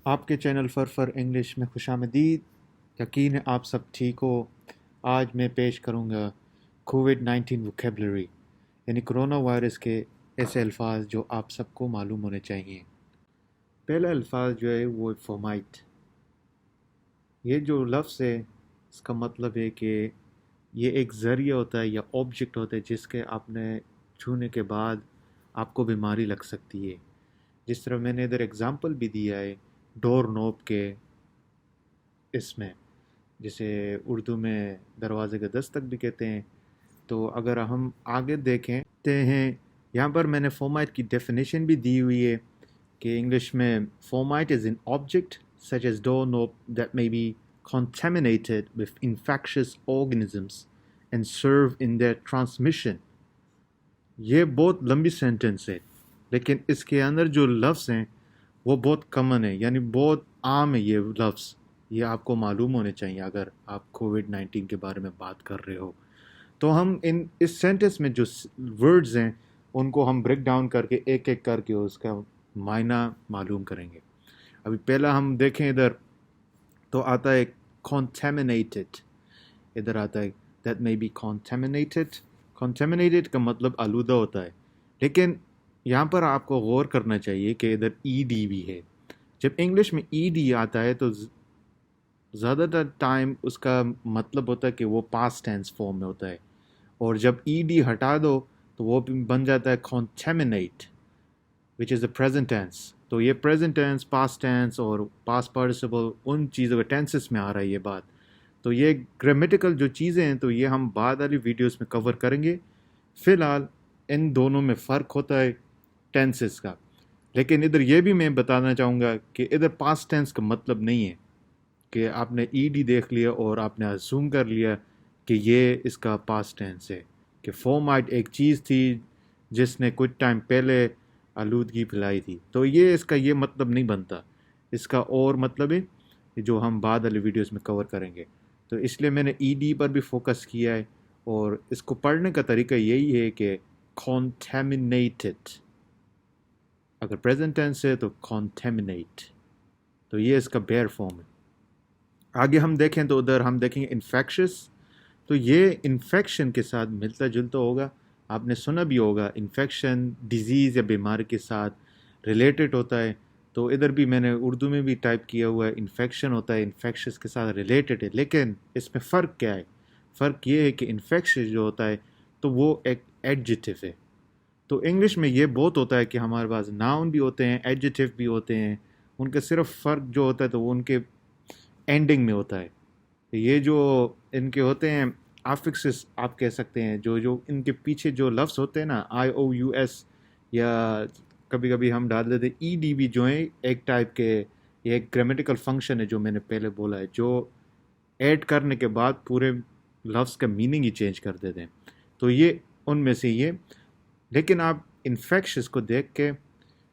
آپ کے چینل فر انگلش میں خوش آمدید۔ یقین ہے آپ سب ٹھیک ہو۔ آج میں پیش کروں گا کووڈ-19 ووکیبلری، یعنی کرونا وائرس کے ایسے الفاظ جو آپ سب کو معلوم ہونے چاہیے۔ پہلا الفاظ جو ہے وہ فومائٹ۔ یہ جو لفظ ہے اس کا مطلب ہے کہ یہ ایک ذریعہ ہوتا ہے یا آبجیکٹ ہوتا ہے جس کے آپ نے چھونے کے بعد آپ کو بیماری لگ سکتی ہے۔ جس طرح میں نے ادھر اگزامپل بھی دیا ہے ڈور نوب کے اس میں، جسے اردو میں دروازے کا دستک بھی کہتے ہیں۔ تو اگر ہم آگے دیکھتے ہیں، یہاں پر میں نے فومائٹ کی ڈیفینیشن بھی دی ہوئی ہے کہ انگلش میں fomite is an object such as doorknob that may be contaminated with infectious organisms and serve in their transmission۔ یہ بہت لمبی سینٹنس ہے، لیکن اس کے اندر جو لفظ ہیں وہ بہت کامن ہے، یعنی بہت عام ہے یہ لفظ۔ یہ آپ کو معلوم ہونے چاہیے اگر آپ کووڈ-19 کے بارے میں بات کر رہے ہو۔ تو ہم اس سینٹنس میں جو ورڈز ہیں ان کو ہم بریک ڈاؤن کر کے ایک ایک کر کے اس کا معنی معلوم کریں گے۔ ابھی پہلا ہم دیکھیں ادھر تو آتا ہے contaminated۔ ادھر آتا ہے that may be contaminated۔ contaminated کا مطلب آلودہ ہوتا ہے، لیکن یہاں پر آپ کو غور کرنا چاہیے کہ ادھر ای ڈی بھی ہے۔ جب انگلش میں ای ڈی آتا ہے تو زیادہ تر ٹائم اس کا مطلب ہوتا ہے کہ وہ پاسٹ ٹینس فارم میں ہوتا ہے، اور جب ای ڈی ہٹا دو تو وہ بن جاتا ہے contaminate which is the present tense۔ تو یہ present tense، past tense اور past participle ان چیزوں کے ٹینسز میں آ رہا ہے یہ بات۔ تو یہ گرامیٹیکل جو چیزیں ہیں تو یہ ہم بعد والی ویڈیوز میں کور کریں گے۔ فی الحال ان دونوں میں فرق ہوتا ہے ٹینسز کا، لیکن ادھر یہ بھی میں بتانا چاہوں گا کہ ادھر پاسٹ ٹینس کا مطلب نہیں ہے کہ آپ نے ای ڈی دیکھ لیا اور آپ نے اسیوم کر لیا کہ یہ اس کا پاسٹ ٹینس ہے، کہ فومائٹ ایک چیز تھی جس نے کچھ ٹائم پہلے آلودگی پھیلائی تھی۔ تو اس کا یہ مطلب نہیں بنتا، اس کا اور مطلب ہے جو ہم بعد والی ویڈیوز میں کور کریں گے۔ تو اس لیے میں نے ای ڈی پر بھی فوکس کیا ہے، اور اس کو پڑھنے کا طریقہ یہی ہے کہ contaminated، اگر پریزنٹ ٹینس ہے تو contaminate۔ تو یہ اس کا بیئر فارم ہے۔ آگے ہم دیکھیں تو ادھر ہم دیکھیں گے انفیکشس۔ تو یہ انفیکشن کے ساتھ ملتا جلتا ہوگا، آپ نے سنا بھی ہوگا انفیکشن ڈیزیز یا بیماری کے ساتھ ریلیٹڈ ہوتا ہے۔ تو ادھر بھی میں نے اردو میں بھی ٹائپ کیا ہوا ہے انفیکشن ہوتا ہے، انفیکشس کے ساتھ ریلیٹڈ ہے، لیکن اس میں فرق کیا ہے؟ فرق یہ ہے کہ انفیکشس جو ہوتا ہے تو وہ ایک ایڈجیکٹو ہے۔ تو انگلش میں یہ بہت ہوتا ہے کہ ہمارے پاس ناؤن بھی ہوتے ہیں، ایڈجیکٹو بھی ہوتے ہیں، ان کا صرف فرق جو ہوتا ہے تو وہ ان کے اینڈنگ میں ہوتا ہے۔ یہ جو ان کے ہوتے ہیں آفکسس آپ کہہ سکتے ہیں، جو ان کے پیچھے جو لفظ ہوتے ہیں نا IOUS، یا کبھی کبھی ہم ڈال دیتے ای ڈی بھی، جو ہیں ایک ٹائپ کے، یہ ایک گرامیٹیکل فنکشن ہے جو میں نے پہلے بولا ہے، جو ایڈ کرنے کے بعد پورے لفظ کا میننگ ہی چینج کر دیتے ہیں۔ تو یہ ان میں سے یہ، لیکن آپ انفیکشس کو دیکھ کے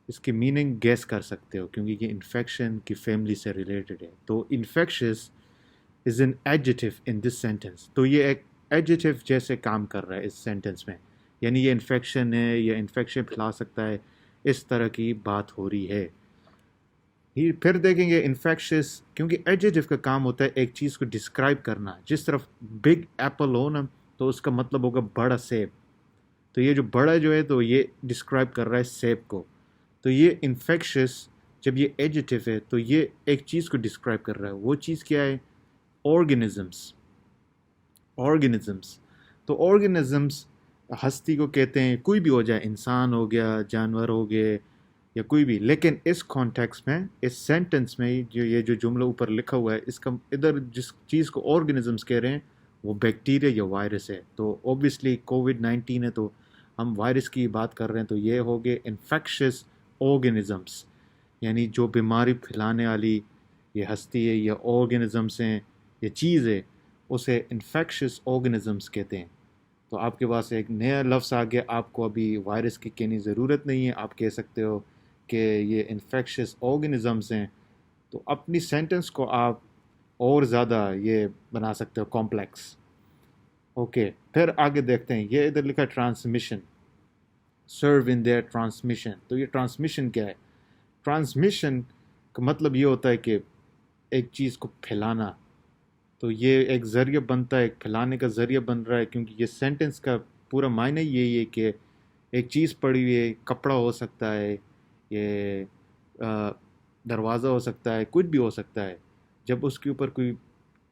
اس کی میننگ گیس کر سکتے ہو، کیونکہ یہ انفیکشن کی فیملی سے ریلیٹڈ ہے۔ تو infectious is an adjective in this sentence. تو یہ ایک ایڈجیکٹو جیسے کام کر رہا ہے اس سینٹینس میں، یعنی یہ انفیکشن ہے یا انفیکشن پھیلا سکتا ہے، اس طرح کی بات ہو رہی ہے۔ پھر دیکھیں گے انفیکشس، کیونکہ ایڈجیکٹو کا کام ہوتا ہے ایک چیز کو ڈسکرائب کرنا۔ جس طرف بگ ایپل ہو نا تو اس کا مطلب ہوگا بڑا سیب، تو یہ جو بڑا جو ہے تو یہ ڈسکرائب کر رہا ہے سیب کو۔ تو یہ انفیکشس جب یہ ایڈجیکٹو ہے تو یہ ایک چیز کو ڈسکرائب کر رہا ہے، وہ چیز کیا ہے؟ آرگینزمس۔ تو آرگینزمس ہستی کو کہتے ہیں، کوئی بھی ہو جائے، انسان ہو گیا، جانور ہو گئے یا کوئی بھی، لیکن اس کانٹیکس میں، اس سینٹنس میں یہ جو جملہ اوپر لکھا ہوا ہے، اس کا ادھر جس چیز کو آرگینزمس کہہ رہے ہیں وہ بیکٹیریا یا وائرس ہے۔ تو اوبویسلی کووڈ-19 ہے تو ہم وائرس کی بات کر رہے ہیں، تو یہ ہو گئے انفیکشس آرگینزمس، یعنی جو بیماری پھیلانے والی یہ ہستی ہے یا آرگینزمس ہیں، یہ چیز ہے، اسے انفیکشس آرگینزمس کہتے ہیں۔ تو آپ کے پاس ایک نیا لفظ آ گیا، آپ کو ابھی وائرس کی کہنے ضرورت نہیں ہے، آپ کہہ سکتے ہو کہ یہ انفیکشس آرگینزمس ہیں۔ تو اپنی سینٹنس کو آپ اور زیادہ یہ بنا سکتے ہو کمپلیکس۔ اوکے، پھر آگے دیکھتے ہیں، یہ ادھر لکھا transmission, serve in there transmission. تو یہ ٹرانسمیشن کیا ہے؟ ٹرانسمیشن کا مطلب یہ ہوتا ہے کہ ایک چیز کو پھیلانا. تو یہ ایک ذریعہ بنتا ہے، ایک پھیلانے کا ذریعہ بن رہا ہے، کیونکہ یہ سینٹنس کا پورا معنی یہی ہے کہ ایک چیز پڑی ہوئی ہے، کپڑا ہو سکتا ہے، یہ دروازہ ہو سکتا ہے، کچھ بھی ہو سکتا ہے. جب اس کے اوپر کوئی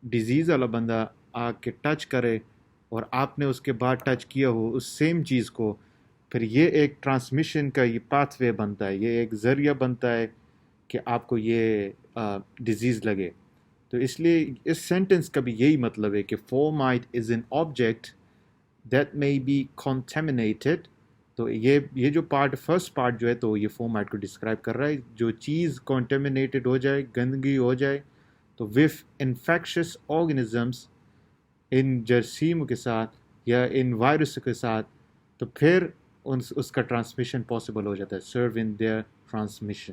ڈیزیز والا بندہ آ کے ٹچ کرے اور آپ نے اس کے بعد ٹچ کیا ہو اس سیم چیز کو، پھر یہ ایک ٹرانسمیشن کا یہ پاتھ وے بنتا ہے، یہ ایک ذریعہ بنتا ہے کہ آپ کو یہ ڈیزیز لگے. تو اس لیے اس سینٹنس کا بھی یہی مطلب ہے کہ fomite is an object that may be contaminated. تو یہ جو فرسٹ پارٹ جو ہے تو یہ فورمائٹ کو ڈسکرائب کر رہا ہے، جو چیز کنٹامینیٹڈ ہو جائے، گندگی ہو جائے، تو with infectious organisms، ان جراثیم کے ساتھ یا ان وائرس کے ساتھ، تو پھر اس کا ٹرانسمیشن پاسبل ہو جاتا ہے، سرو ان دیئر ٹرانسمیشن.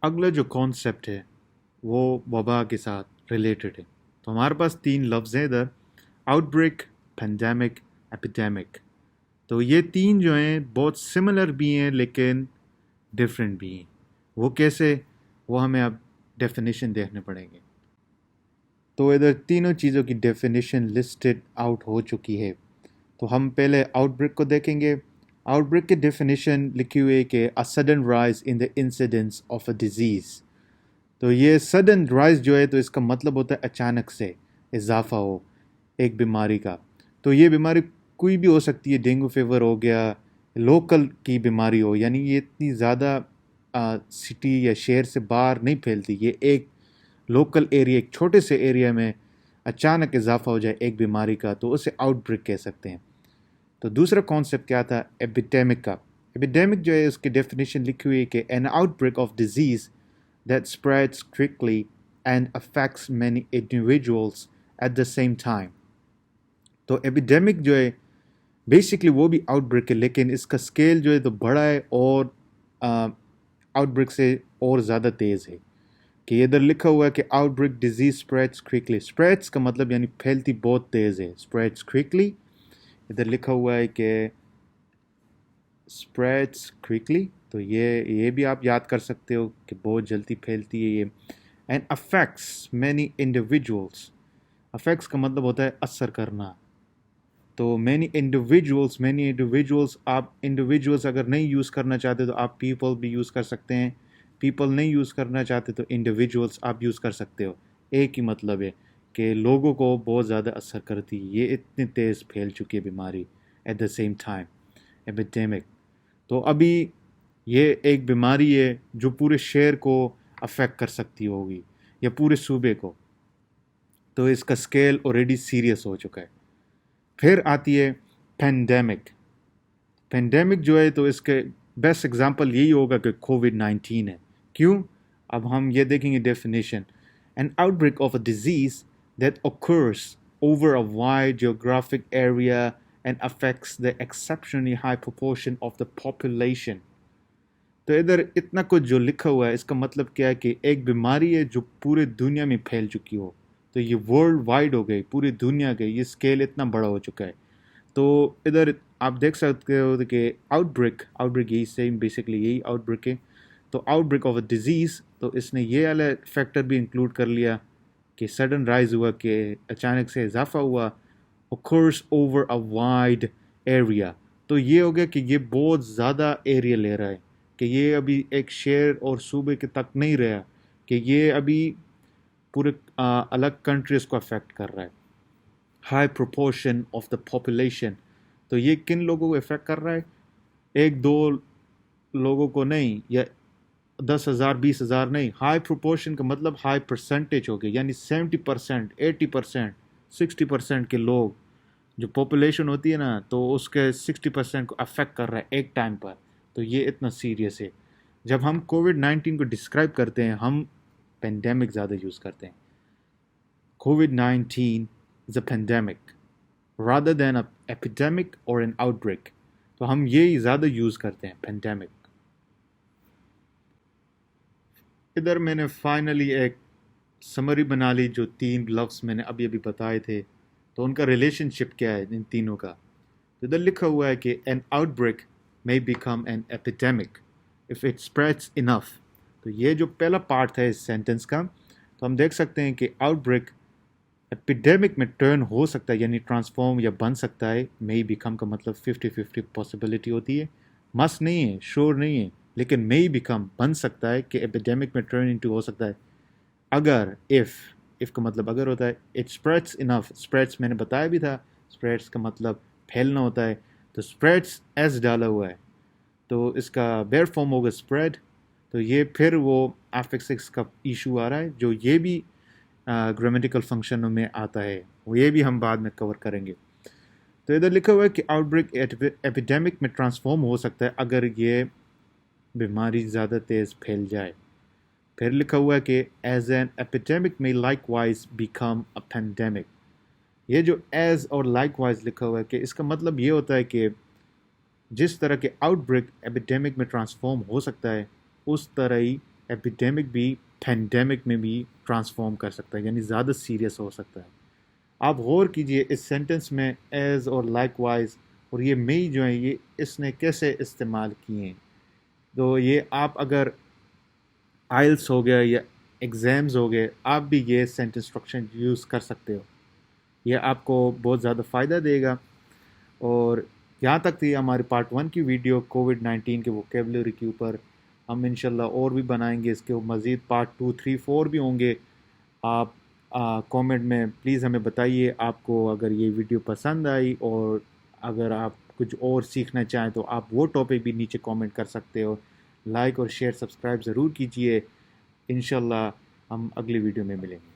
اگلا جو کانسیپٹ ہے وہ وبا کے ساتھ ریلیٹڈ ہے. تو ہمارے پاس 3 لفظ ہیں ادھر، آؤٹ بریک، پینڈیمک، ایپیڈیمک. تو یہ 3 جو ہیں بہت سملر بھی ہیں لیکن ڈفرینٹ بھی ہیں. وہ کیسے، وہ ہمیں اب ڈیفینیشن دیکھنے پڑیں گے. تو ادھر تینوں چیزوں کی ڈیفینیشن لسٹڈ آؤٹ ہو چکی ہے. تو ہم پہلے آؤٹ بریک کو دیکھیں گے. آؤٹ بریک کی ڈیفینیشن لکھی ہوئی ہے کہ a sudden rise in the incidence of a disease. تو یہ sudden rise جو ہے تو اس کا مطلب ہوتا ہے اچانک سے اضافہ ہو ایک بیماری کا. تو یہ بیماری کوئی بھی ہو سکتی ہے، ڈینگو فیور ہو گیا، لوکل کی بیماری ہو، یعنی یہ اتنی زیادہ سٹی یا شہر سے باہر نہیں پھیلتی. یہ ایک لوکل ایریا، ایک چھوٹے سے ایریا میں اچانک اضافہ ہو جائے ایک بیماری کا، تو اسے آؤٹ بریک کہہ سکتے ہیں. تو دوسرا کانسیپٹ کیا تھا، ایپیڈیمک کا. ایپیڈیمک جو ہے اس کی ڈیفینیشن لکھی ہوئی ہے کہ an outbreak of disease that spreads quickly and affects many individuals at the same time. تو ایپیڈیمک جو ہے بیسکلی وہ بھی آؤٹ بریک ہے، لیکن اس کا اسکیل جو ہے تو بڑا ہے اور آؤٹ بریک سے اور زیادہ تیز ہے. کہ ادھر لکھا ہوا ہے کہ out break disease spreads quickly. Spreads کا مطلب یعنی پھیلتی بہت تیز ہے، اسپریڈس کوئکلی. ادھر لکھا ہوا ہے کہ اسپریڈس کوئکلی، تو یہ بھی آپ یاد کر سکتے ہو کہ بہت جلدی پھیلتی ہے یہ. And affects many individuals. Affects کا مطلب ہوتا ہے اثر کرنا. تو مینی انڈیویجولس، آپ انڈیویجولس اگر نہیں یوز کرنا چاہتے تو آپ پیپل بھی یوز کر سکتے ہیں. پیپل نہیں یوز کرنا چاہتے تو انڈیویجولس آپ یوز کر سکتے ہو. ایک ہی مطلب ہے کہ لوگوں کو بہت زیادہ اثر کرتی ہے، یہ اتنی تیز پھیل چکی ہے بیماری at the same time, epidemic. تو ابھی یہ ایک بیماری ہے جو پورے شہر کو افیکٹ کر سکتی ہوگی یا پورے صوبے کو. تو اس کا اسکیل آلریڈی سیریس ہو چکا ہے. پھر آتی ہے پینڈیمک. پینڈیمک جو ہے تو اس کے بیسٹ ایگزامپل یہی ہوگا کہ کووڈ-19 ہے. کیوں؟ اب ہم یہ دیکھیں گے definition. An outbreak of a disease that occurs over a wide geographic area and affects the exceptionally high proportion of the population. تو ادھر اتنا کچھ جو لکھا ہوا ہے اس کا مطلب کیا ہے کہ ایک بیماری ہے جو پورے دنیا میں پھیل چکی ہو. تو یہ ورلڈ وائڈ ہو گئی، پوری دنیا کے، یہ اسکیل اتنا بڑا ہو چکا ہے. تو ادھر آپ دیکھ سکتے ہو کہ آؤٹ بریک یہی سیم بیسکلی یہی آؤٹ بریک ہے. تو out break of a disease, تو اس نے یہ والا فیکٹر بھی انکلوڈ کر لیا کہ سڈن رائز ہوا، کہ اچانک سے اضافہ ہوا. occurs over a wide area. تو یہ ہو گیا کہ یہ بہت زیادہ ایریا لے رہا ہے، کہ یہ ابھی ایک شہر اور صوبے کے تک نہیں رہا، کہ یہ ابھی پورے الگ کنٹریز کو افیکٹ کر رہا ہے. High proportion of the population. تو یہ کن لوگوں کو افیکٹ کر رہا ہے؟ 1-2 لوگوں کو نہیں، یا 10,000 20,000 نہیں. ہائی پروپورشن کا مطلب ہائی پرسنٹیج ہو گیا، یعنی 70%، 80%، 60% کے لوگ، جو پاپولیشن ہوتی ہے نا تو اس کے 60% کو افیکٹ کر رہا ہے ایک ٹائم پر. تو یہ اتنا سیریس ہے. جب ہم کووڈ-19 کو ڈسکرائب کرتے ہیں ہم پینڈیمک زیادہ یوز کرتے ہیں. COVID-19 is a pandemic rather than an epidemic or an outbreak. تو ہم یہی زیادہ یوز کرتے ہیں، پینڈیمک. ادھر میں نے فائنلی ایک سمری بنا لی، جو 3 لفظ میں نے ابھی بتائے تھے تو ان کا ریلیشن شپ کیا ہے ان تینوں کا. تو ادھر لکھا ہوا ہے کہ an outbreak may become an epidemic if it spreads enough. تو یہ جو پہلا پارٹ تھا اس سینٹنس کا، تو ہم دیکھ سکتے ہیں کہ آؤٹ بریک ایپیڈیمک میں ٹرن ہو سکتا ہے، یعنی ٹرانسفارم یا بن سکتا ہے. may become کا مطلب 50-50 پاسبلٹی ہوتی ہے، مس نہیں ہے، شور نہیں ہے، لیکن may become بن سکتا ہے کہ ایپیڈیمک میں ٹرن انٹو ہو سکتا ہے اگر if کا مطلب اگر ہوتا ہے. it spreads enough، spreads میں نے بتایا بھی تھا، spreads کا مطلب پھیلنا ہوتا ہے، تو spreads ایس ڈالا ہوا ہے تو اس کا بیئر فارم ہوگا spread. تو یہ پھر وہ افکسکس کا ایشو آ رہا ہے جو یہ بھی گرامیٹیکل فنکشنوں میں آتا ہے، وہ یہ بھی ہم بعد میں کور کریں گے. تو ادھر لکھا ہوا ہے کہ آؤٹ بریک ایپیڈیمک میں ٹرانسفارم ہو سکتا ہے اگر یہ بیماری زیادہ تیز پھیل جائے. پھر لکھا ہوا ہے کہ ایز این ایپیڈیمک میں like wise become a pandemic. یہ جو ایز اور لائک وائز لکھا ہوا ہے کہ اس کا مطلب یہ ہوتا ہے کہ جس طرح کے آؤٹ بریک ایپیڈیمک میں ٹرانسفارم ہو سکتا ہے اس طرح ہی ایپیڈیمک بھی پینڈیمک میں بھی ٹرانسفارم کر سکتا ہے، یعنی زیادہ سیریس ہو سکتا ہے. آپ غور کیجئے اس سینٹنس میں ایز اور لائک وائز اور یہ میں جو ہیں یہ اس نے کیسے استعمال کیے ہیں. تو یہ آپ اگر آئلس ہو گیا یا ایگزامز ہو گئے، آپ بھی یہ سینٹنس اسٹرکچر یوز کر سکتے ہو، یہ آپ کو بہت زیادہ فائدہ دے گا. اور یہاں تک تھی ہماری پارٹ 1 کی ویڈیو کووڈ-19 کے ووکیبلری کے اوپر. ہم انشاءاللہ اور بھی بنائیں گے، اس کے مزید پارٹ 2, 3, 4 بھی ہوں گے. آپ کومنٹ میں پلیز ہمیں بتائیے آپ کو اگر یہ ویڈیو پسند آئی، اور اگر آپ کچھ اور سیکھنا چاہیں تو آپ وہ ٹاپک بھی نیچے کومنٹ کر سکتے ہو. لائک اور شیئر سبسکرائب ضرور کیجئے. انشاءاللہ ہم اگلی ویڈیو میں ملیں گے.